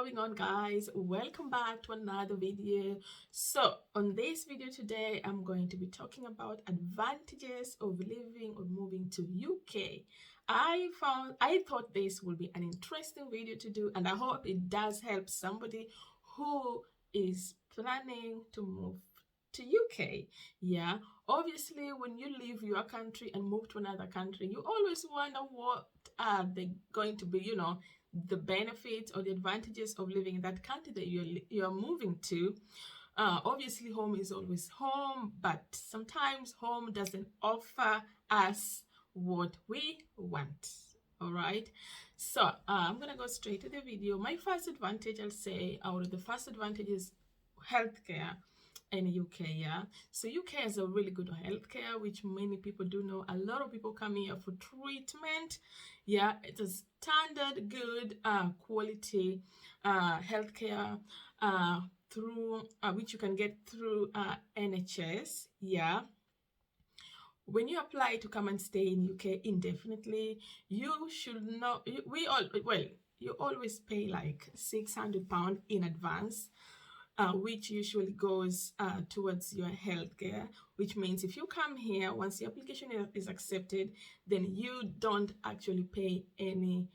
going on, guys? Welcome back to another video. So on this video today, I'm going to be talking about advantages of living or moving to UK. I thought this would be an interesting video to do, and I hope it does help somebody who is planning to move to UK. Yeah, obviously when you leave your country and move to another country, you always wonder what are they going to be, the benefits or the advantages of living in that country that you're moving to. Obviously, home is always home, but sometimes home doesn't offer us what we want. All right, so I'm gonna go straight to the video. My first advantage, I'll say, or the first advantage is healthcare in UK. Yeah, so UK has a really good healthcare, which many people do know. A lot of people come here for treatment. Yeah, it's a standard good quality healthcare through which you can get through NHS. Yeah, when you apply to come and stay in UK indefinitely, you should not, you always pay like £600 in advance, which usually goes towards your healthcare, which means if you come here, once the application is accepted, then you don't actually pay any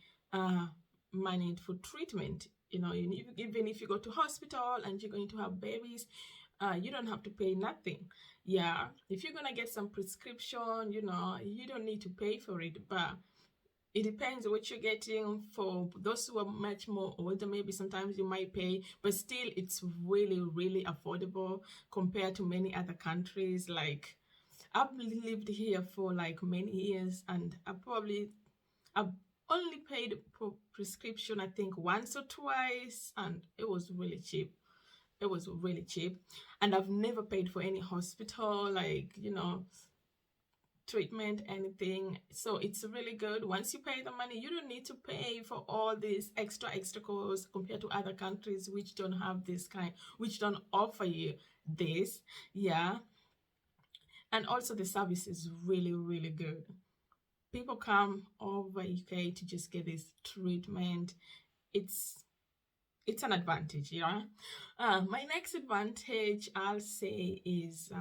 money for treatment. Even if you go to hospital and you're going to have babies, you don't have to pay nothing. Yeah, if you're gonna get some prescription, you don't need to pay for it, but it depends what you're getting. For those who are much more older, maybe sometimes you might pay, but still it's really, really affordable compared to many other countries. Like, I've lived here for like many years, and I've only paid for prescription, I think, once or twice, and it was really cheap. It was really cheap. And I've never paid for any hospital, like, treatment, anything. So it's really good. Once you pay the money, you don't need to pay for all these extra costs compared to other countries which don't have this kind, which don't offer you this. Yeah, and also the service is really, really good. People come over UK to just get this treatment. It's an advantage. Yeah. My next advantage, I'll say, is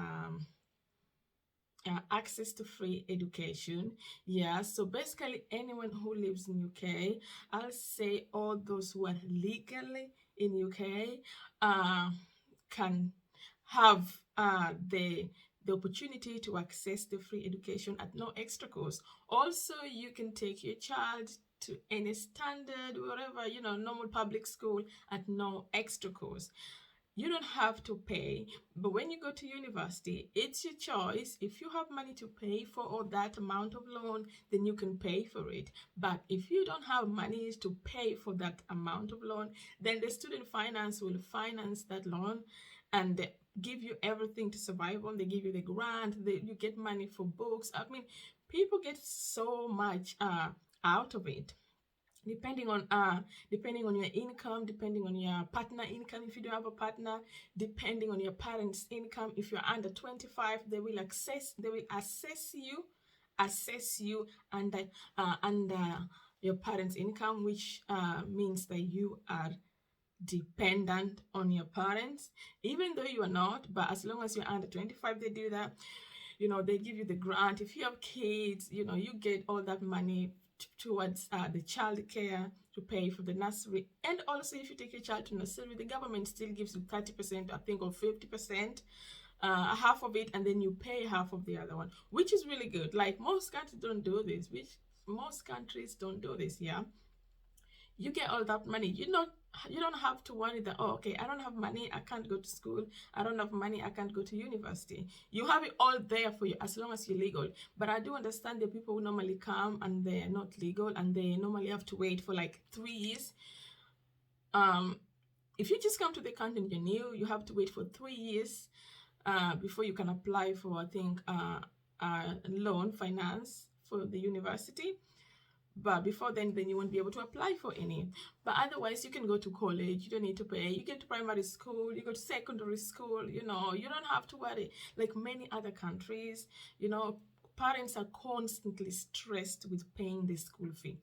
access to free education. Yeah, so basically anyone who lives in UK, I'll say all those who are legally in UK can have the opportunity to access the free education at no extra cost. Also, you can take your child to any standard, whatever, normal public school at no extra cost. You don't have to pay, but when you go to university, it's your choice. If you have money to pay for all that amount of loan, then you can pay for it. But if you don't have money to pay for that amount of loan, then the student finance will finance that loan and give you everything to survive on. They give you the grant, you get money for books. I mean, people get so much out of it, depending on your income, depending on your partner income. If you don't have a partner, depending on your parents' income. If you're under 25, they will assess you under your parents' income, which means that you are dependent on your parents, even though you are not. But as long as you're under 25, they do that. They give you the grant. If you have kids, you get all that money towards the child care, to pay for the nursery. And also, if you take your child to nursery, the government still gives you 30%, I think, or 50%, half of it, and then you pay half of the other one, which is really good. Like, most countries don't do this, yeah. You get all that money. You don't have to worry that, oh, okay, I don't have money, I can't go to school. I don't have money, I can't go to university. You have it all there for you as long as you're legal. But I do understand that people who normally come and they're not legal, and they normally have to wait for like 3 years. If you just come to the country and you're new, you have to wait for 3 years before you can apply for, I think, loan finance for the university. But before then you won't be able to apply for any. But otherwise, you can go to college. You don't need to pay. You get to primary school, you go to secondary school. You don't have to worry. Like many other countries, parents are constantly stressed with paying the school fee.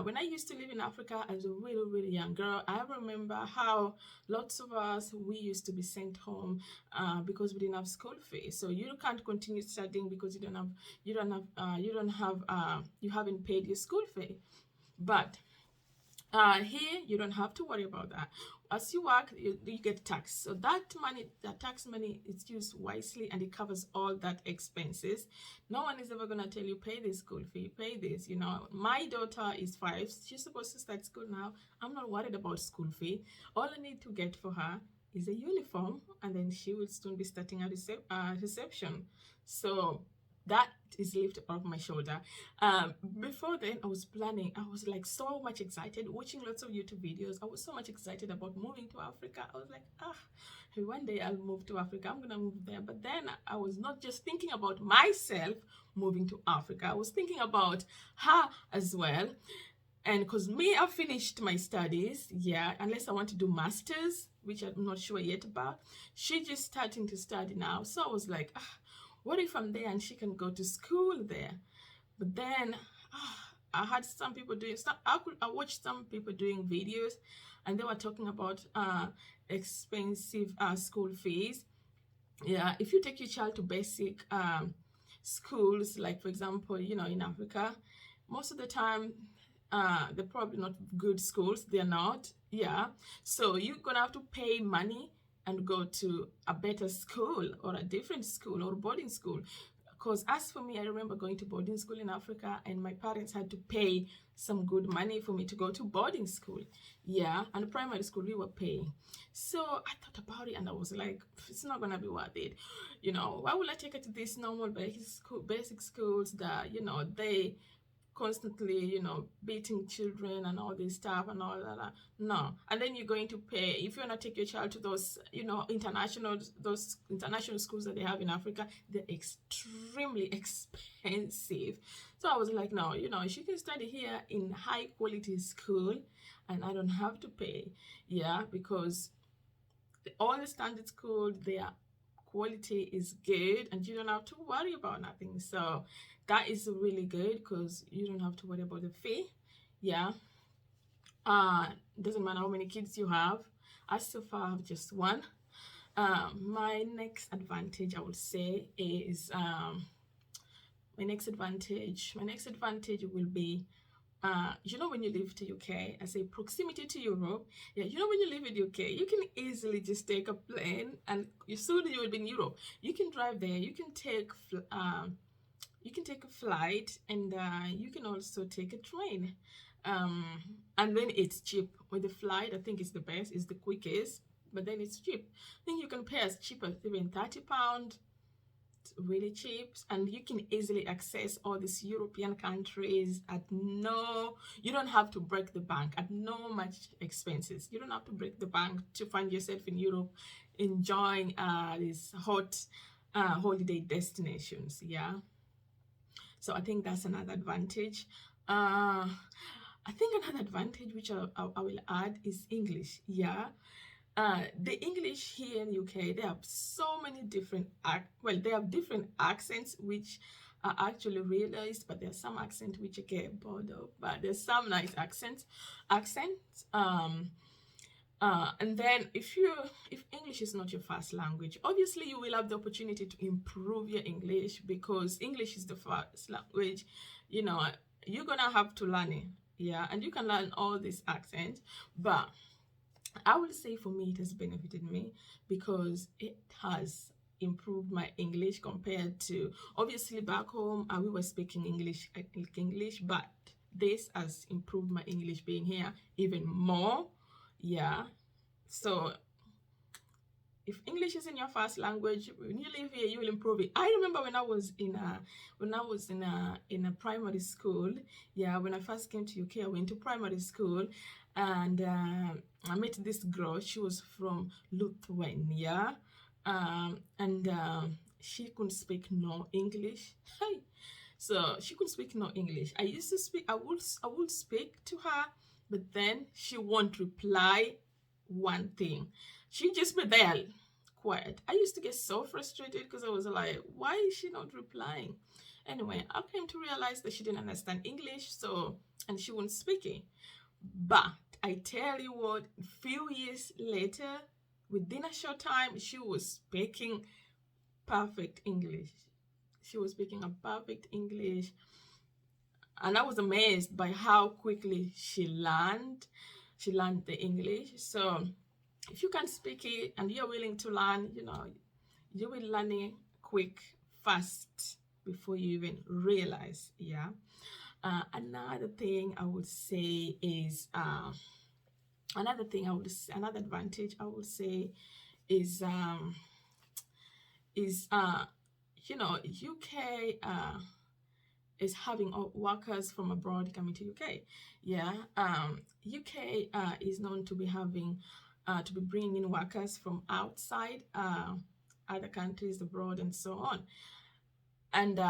When I used to live in Africa as a really, really young girl, I remember how lots of us, we used to be sent home because we didn't have school fees. So you can't continue studying because you haven't paid your school fee. But here you don't have to worry about that. As you work, you get taxed. So that money, that tax money, is used wisely and it covers all that expenses. No one is ever gonna tell you pay this school fee, pay this. My daughter is 5. She's supposed to start school now. I'm not worried about school fee. All I need to get for her is a uniform, and then she will soon be starting a reception. So that is lifted off my shoulder. Before then, I was planning. I was like so much excited, watching lots of YouTube videos. I was so much excited about moving to Africa. I was like, one day I'll move to Africa. I'm gonna move there. But then I was not just thinking about myself moving to Africa. I was thinking about her as well. And because I finished my studies, unless I want to do masters, which I'm not sure yet about. She's just starting to study now. So I was like, what if I'm there and she can go to school there? But then I had some people doing I watched some people doing videos, and they were talking about expensive school fees. If you take your child to basic schools, like for example, in Africa, most of the time they're probably not good schools. They're not. So you're gonna have to pay money and go to a better school or a different school or boarding school. Because as for me, I remember going to boarding school in Africa, and my parents had to pay some good money for me to go to boarding school. And primary school we were paying. So I thought about it, and I was like, it's not gonna be worth it. Why would I take her to these normal basic schools that they constantly beating children and all this stuff and all that? No. And then you're going to pay, if you want to take your child to those those international schools that they have in Africa, they're extremely expensive. So I was like, no, she can study here in high quality school and I don't have to pay. Because all the standard schools, their quality is good and you don't have to worry about nothing. So that is really good because you don't have to worry about the fee. Doesn't matter how many kids you have. I so far have just one. My next advantage, I would say, is my next advantage will be when you live to UK, I say proximity to Europe. When you live in UK, you can easily just take a plane and soon you will be in Europe. You can drive there. You can take a flight, and you can also take a train. And then it's cheap. With the flight, I think it's the best, it's the quickest, but then it's cheap. I think you can pay as cheap as even £30. It's really cheap, and you can easily access all these European countries at you don't have to break the bank, at no much expenses. You don't have to break the bank to find yourself in Europe enjoying these hot holiday destinations. So I think that's another advantage. I think another advantage which I will add is English. The English here in UK, they have so many different they have different accents which are actually realized, but there's some accents which I get bored of, but there's some nice accents. And then if English is not your first language, obviously you will have the opportunity to improve your English, because English is the first language. You're gonna have to learn it. And you can learn all these accents, but I would say for me it has benefited me because it has improved my English compared to, obviously back home we were speaking English, but this has improved my English being here even more. So if English is in your first language, when you live here, you will improve it. I remember when I was in a primary school. When I first came to UK, I went to primary school, and I met this girl. She was from Lithuania, and she couldn't speak no English. So she couldn't speak no English. I used to speak. I would speak to her, but then she won't reply one thing. She'd just be there quiet. I used to get so frustrated because I was like, why is she not replying? Anyway, I came to realize that she didn't understand English, so, and she wasn't speaking. But I tell you what, a few years later, within a short time, she was speaking perfect English. She was speaking a perfect English. And I was amazed by how quickly she learned. She learned the English. So if you can speak it and you're willing to learn, you will learn it quick, fast, before you even realize. Yeah. Another thing I would say is another advantage I would say is UK is having workers from abroad coming to UK. Yeah, UK is known to be having to be bringing in workers from outside other countries abroad and so on. And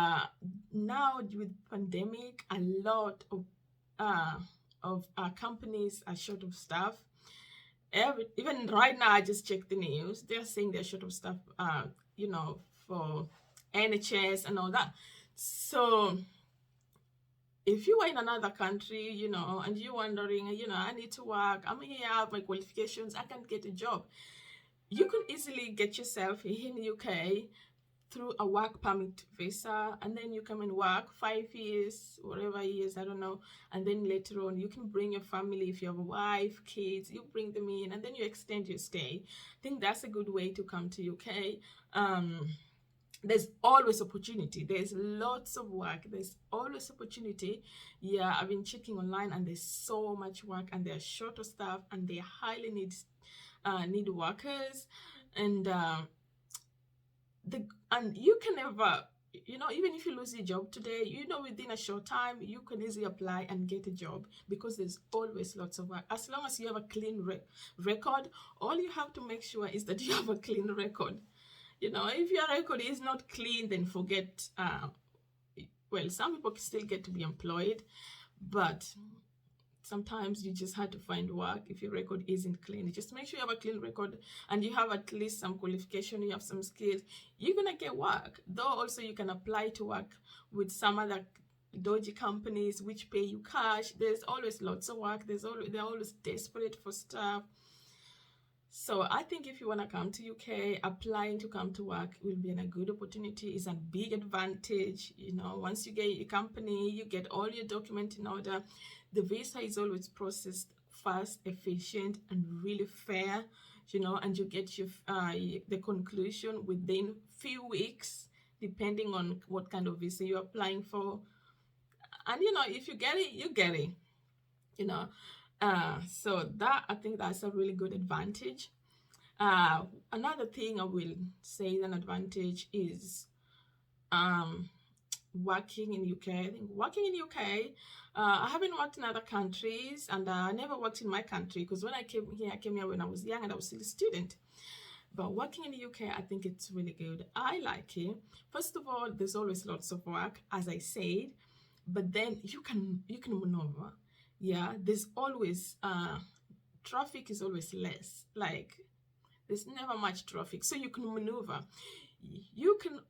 now with pandemic, a lot of companies are short of staff. Even right now, I just checked the news. They're saying they're short of staff, for NHS and all that. So if you are in another country, and you're wondering, I need to work, I'm here, I have my qualifications, I can't get a job. You can easily get yourself here in the UK through a work permit visa, and then you come and work 5 years, whatever years, I don't know, and then later on you can bring your family. If you have a wife, kids, you bring them in, and then you extend your stay. I think that's a good way to come to UK. There's always opportunity. There's lots of work. There's always opportunity. Yeah, I've been checking online, and there's so much work, and they're short of staff, and they highly need workers. And and you can never, even if you lose your job today, within a short time you can easily apply and get a job, because there's always lots of work. As long as you have a clean record, all you have to make sure is that you have a clean record. If your record is not clean, then forget. Well, some people still get to be employed, but sometimes you just have to find work if your record isn't clean. Just make sure you have a clean record and you have at least some qualification, you have some skills. You're gonna get work. Though also you can apply to work with some other dodgy companies which pay you cash. There's always lots of work. They're always desperate for staff. So I think if you want to come to UK, applying to come to work will be a good opportunity. It's a big advantage. Once you get a company, you get all your documents in order. The visa is always processed fast, efficient, and really fair. And you get the conclusion within few weeks, depending on what kind of visa you're applying for. And if you get it, you get it. So that, I think that's a really good advantage. Another thing I will say is an advantage is working in UK. I think working in UK, I haven't worked in other countries, and I never worked in my country, because when I came here when I was young and I was still a student. But working in the UK, I think it's really good. I like it. First of all, there's always lots of work, as I said, but then you can maneuver. Yeah, there's always traffic is always less. Like, there's never much traffic, so you can maneuver. You can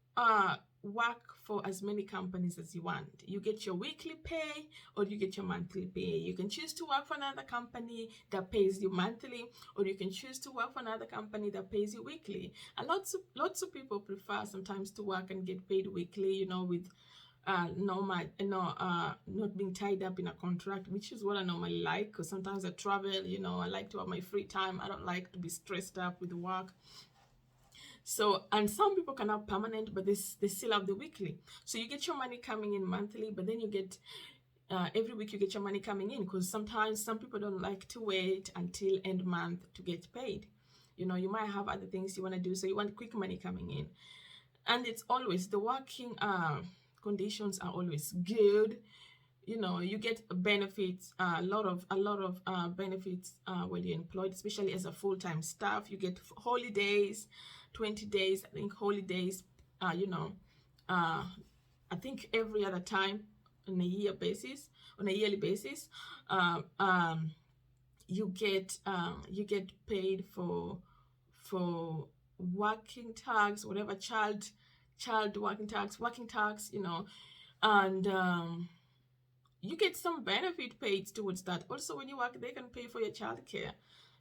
work for as many companies as you want. You get your weekly pay or you get your monthly pay. You can choose to work for another company that pays you monthly, or you can choose to work for another company that pays you weekly. And lots of people prefer sometimes to work and get paid weekly, with not being tied up in a contract, which is what I normally like, because sometimes I travel, I like to have my free time. I don't like to be stressed up with work. So, and some people can have permanent, but they still have the weekly. So you get your money coming in monthly, but then you get every week you get your money coming in, because sometimes some people don't like to wait until end month to get paid. You might have other things you want to do, so you want quick money coming in. And it's always the working conditions are always good. You get benefits, a lot of benefits when you're employed, especially as a full-time staff. You get holidays, 20 days, I think, holidays, I think every other time on a yearly basis. You get paid for working tax, whatever, child working tax, And you get some benefit paid towards that. Also, when you work, they can pay for your childcare.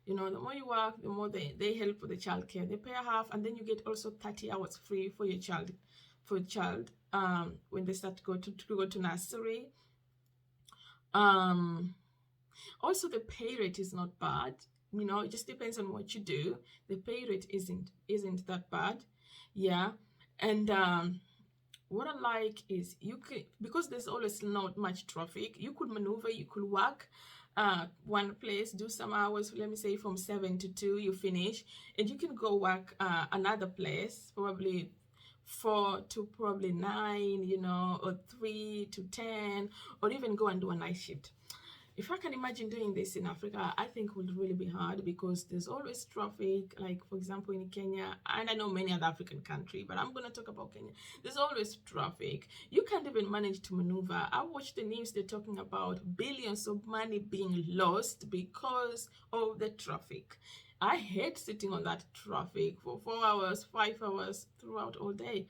You know, the more you work, the more they help with the childcare. They pay a half, and then you get also 30 hours free for your child, when they start to go to nursery. Um, Also, the pay rate is not bad. You know, it just depends on what you do. The pay rate isn't that bad. Yeah. And what I like is you could, because there's always not much traffic, you could maneuver, you could work one place, do some hours, let me say from 7 to 2, you finish, and you can go work another place, probably 4 to probably 9, you know, or 3 to 10, or even go and do a night shift. If I can imagine doing this in Africa, I think it would really be hard because there's always traffic. Like, for example, in Kenya, and I know many other African countries, but I'm going to talk about Kenya. There's always traffic. You can't even manage to maneuver. I watched the news, they're talking about billions of money being lost because of the traffic. I hate sitting on that traffic for 4 hours, 5 hours throughout all day.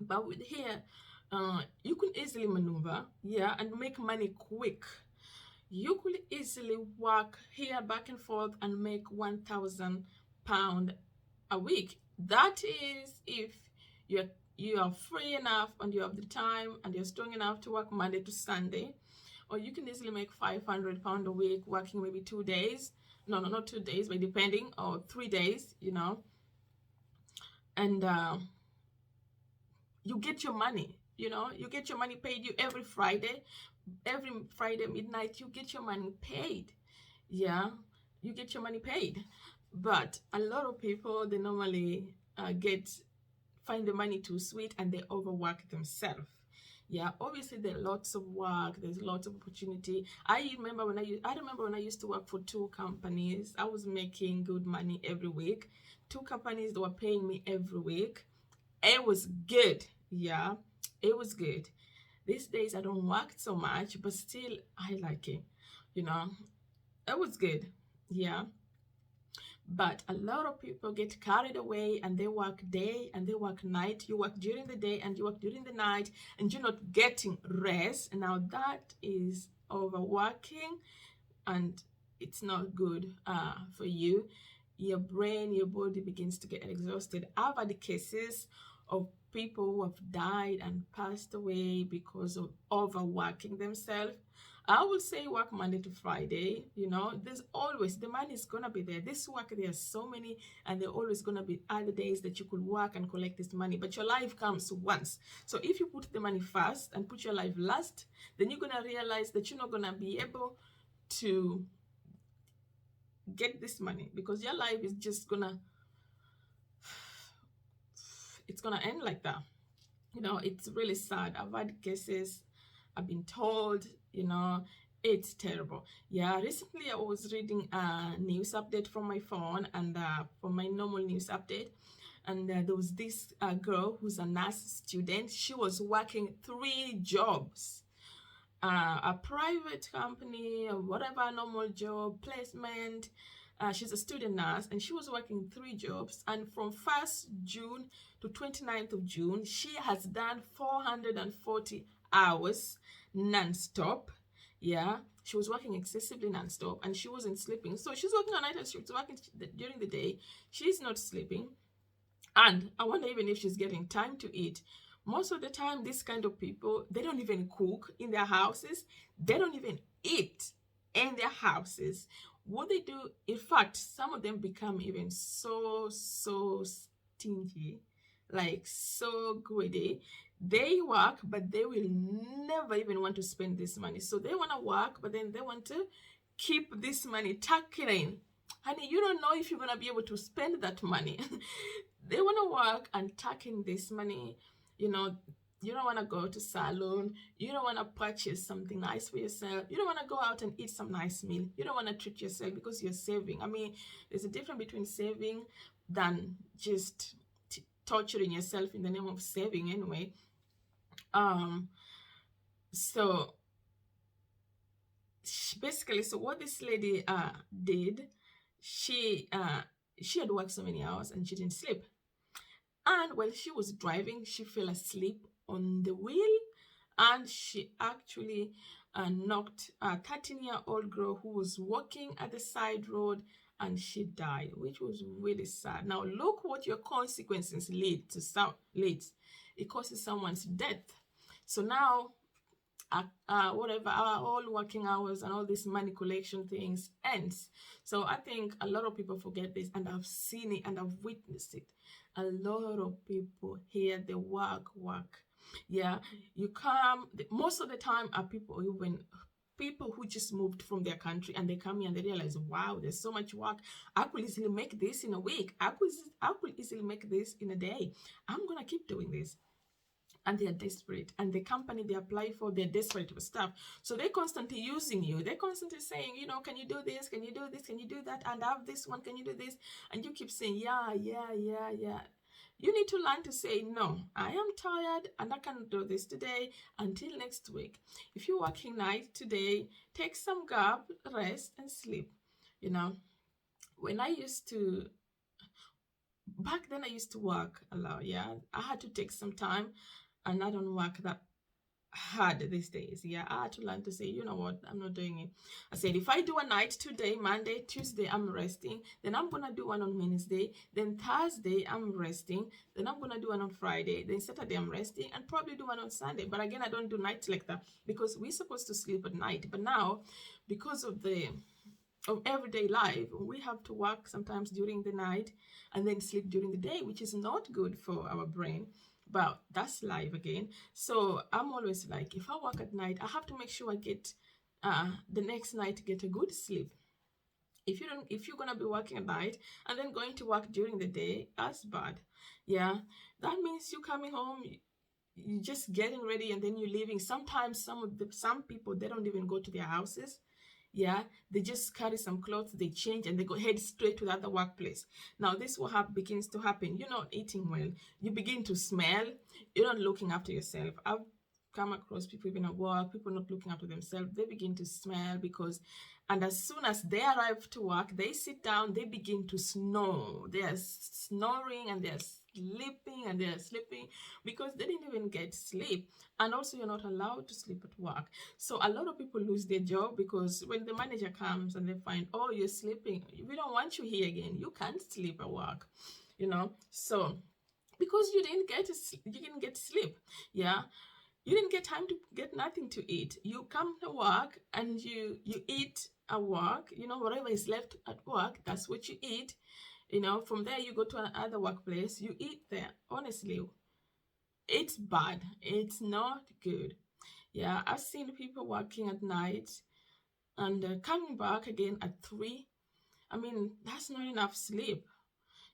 But with here, you can easily maneuver, yeah, and make money quick. You could easily work here back and forth and make £1,000 a week. That is if you're you are free enough and you have the time and you're strong enough to work Monday to Sunday. Or you can easily make £500 a week working maybe 2 days. No, not 2 days, but depending, or 3 days, you know. And you get your money, you know, you get your money paid you every Friday midnight, you get your money paid. Yeah, you get your money paid. But a lot of people, they normally find the money too sweet and they overwork themselves. Yeah, obviously there's lots of work, there's lots of opportunity. I remember when I used to work for 2 companies. I was making good money every week. 2 companies that were paying me every week. It was good. Yeah, it was good. These days I don't work so much, but still I like it. You know, it was good. Yeah. But a lot of people get carried away and they work day and they work night. You work during the day and you work during the night and you're not getting rest. Now that is overworking and it's not good for you. Your brain, your body begins to get exhausted. I've had cases of people who have died and passed away because of overworking themselves. I would say work Monday to Friday. You know, there's always, the money is gonna be there. This work, there's so many, and there always gonna be other days that you could work and collect this money. But your life comes once. So if you put the money first and put your life last, then you're gonna realize that you're not gonna be able to get this money because your life is just gonna, it's gonna end like that. You know, it's really sad. I've had cases, I've been told, you know, it's terrible. Yeah, recently I was reading a news update from my phone and from my normal news update, and there was this girl who's a nurse student. She was working 3 jobs, a private company or whatever, normal job, placement. She's a student nurse and she was working 3 jobs, and from 1st June to 29th of June she has done 440 hours non-stop. Yeah, she was working excessively non-stop and she wasn't sleeping. So she's working at night and she was working during the day. She's not sleeping, and I wonder even if she's getting time to eat. Most of the time, this kind of people, they don't even cook in their houses. They don't even eat in their houses. What they do, in fact, some of them become even so stingy, like so greedy. They work, but they will never even want to spend this money. So they want to work, but then they want to keep this money tucked in. Honey, you don't know if you're going to be able to spend that money. They want to work and tuck in this money. You know, you don't want to go to salon. You don't want to purchase something nice for yourself. You don't want to go out and eat some nice meal. You don't want to treat yourself because you're saving. I mean, there's a difference between saving than just torturing yourself in the name of saving anyway. So basically, so what this lady did, she had worked so many hours and she didn't sleep. And while she was driving, she fell asleep on the wheel. and she actually knocked a 13-year-old girl who was walking at the side road, and she died, which was really sad. Now look what your consequences lead to. It causes someone's death. So now whatever our all working hours and all this money collection things ends. So I think a lot of people forget this, and I've seen it and I've witnessed it. A lot of people here, they work. Yeah, you come, most of the time are people, even people who just moved from their country, and they come here and they realize, wow, there's so much work. I could easily make this in a week. I could easily make this in a day. I'm gonna keep doing this. And they are desperate, and the company they apply for, they're desperate for stuff, so they're constantly using you. They're constantly saying, you know, can you do this, can you do this, can you do that, and I have this one, can you do this? And you keep saying yeah. You need to learn to say no. I am tired and I can't do this today, until next week. If you're working night today, take some gap, rest and sleep. You know, when I used to back then, I used to work a lot. Yeah, I had to take some time, and I don't work that hard these days. Yeah, I had to learn to say, you know what, I'm not doing it. I said, if I do a night today, Monday, Tuesday, I'm resting. Then I'm gonna do one on Wednesday. Then Thursday, I'm resting. Then I'm gonna do one on Friday. Then Saturday, I'm resting, and probably do one on Sunday. But again, I don't do nights like that, because we're supposed to sleep at night. But now, because of everyday life, we have to work sometimes during the night and then sleep during the day, which is not good for our brain. But that's life again. So I'm always like, if I work at night, I have to make sure I get the next night get a good sleep. If you're gonna be working at night and then going to work during the day, that's bad. Yeah, that means you coming home, you're just getting ready, and then you're leaving. Sometimes some people, they don't even go to their houses. Yeah, they just carry some clothes, they change, and they go head straight to the other workplace. Now this will begins to happen. You're not eating well, you begin to smell, you're not looking after yourself. I've come across people even at work, people not looking after themselves. They begin to smell, because and as soon as they arrive to work, they sit down, they begin to snore. They are snoring, and they're sleeping, and they're sleeping, because they didn't even get sleep. And also, you're not allowed to sleep at work. So a lot of people lose their job, because when the manager comes and they find, oh, you're sleeping, we don't want you here again, you can't sleep at work, you know. So because you didn't get sleep. Yeah, you didn't get time to get nothing to eat. You come to work and you eat at work, you know, whatever is left at work, that's what you eat. You know, from there you go to another workplace, you eat there. Honestly, it's bad, it's not good. Yeah, I've seen people working at night and coming back again at 3. I mean, that's not enough sleep.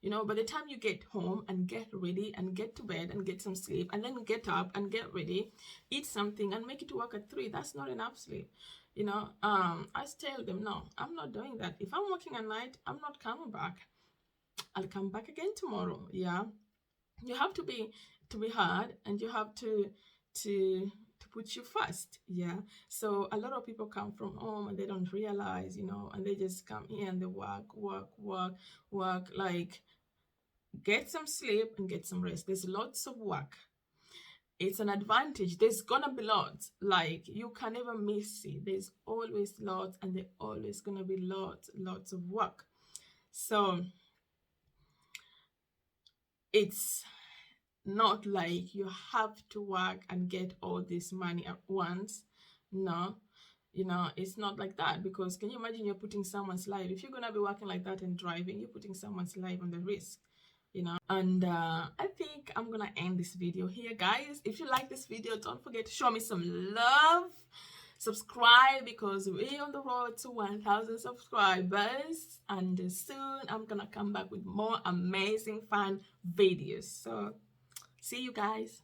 You know, by the time you get home and get ready and get to bed and get some sleep, and then get up and get ready, eat something and make it to work at 3, that's not enough sleep. You know, I tell them, no, I'm not doing that. If I'm working at night, I'm not coming back. I'll come back again tomorrow. Yeah, you have to be hard, and you have to put you first. Yeah, so a lot of people come from home and they don't realize, you know, and they just come here and they work, like, get some sleep and get some rest. There's lots of work. It's an advantage. There's gonna be lots, like, you can never miss it. There's always lots, and there's always gonna be lots of work. So it's not like you have to work and get all this money at once. No, you know, it's not like that, because can you imagine, you're putting someone's life, if you're gonna be working like that and driving, you're putting someone's life on the risk, you know. And I think I'm gonna end this video here, guys. If you like this video, don't forget to show me some love, subscribe, because we're on the road to 1,000 subscribers, and soon I'm gonna come back with more amazing fun videos. So see you guys.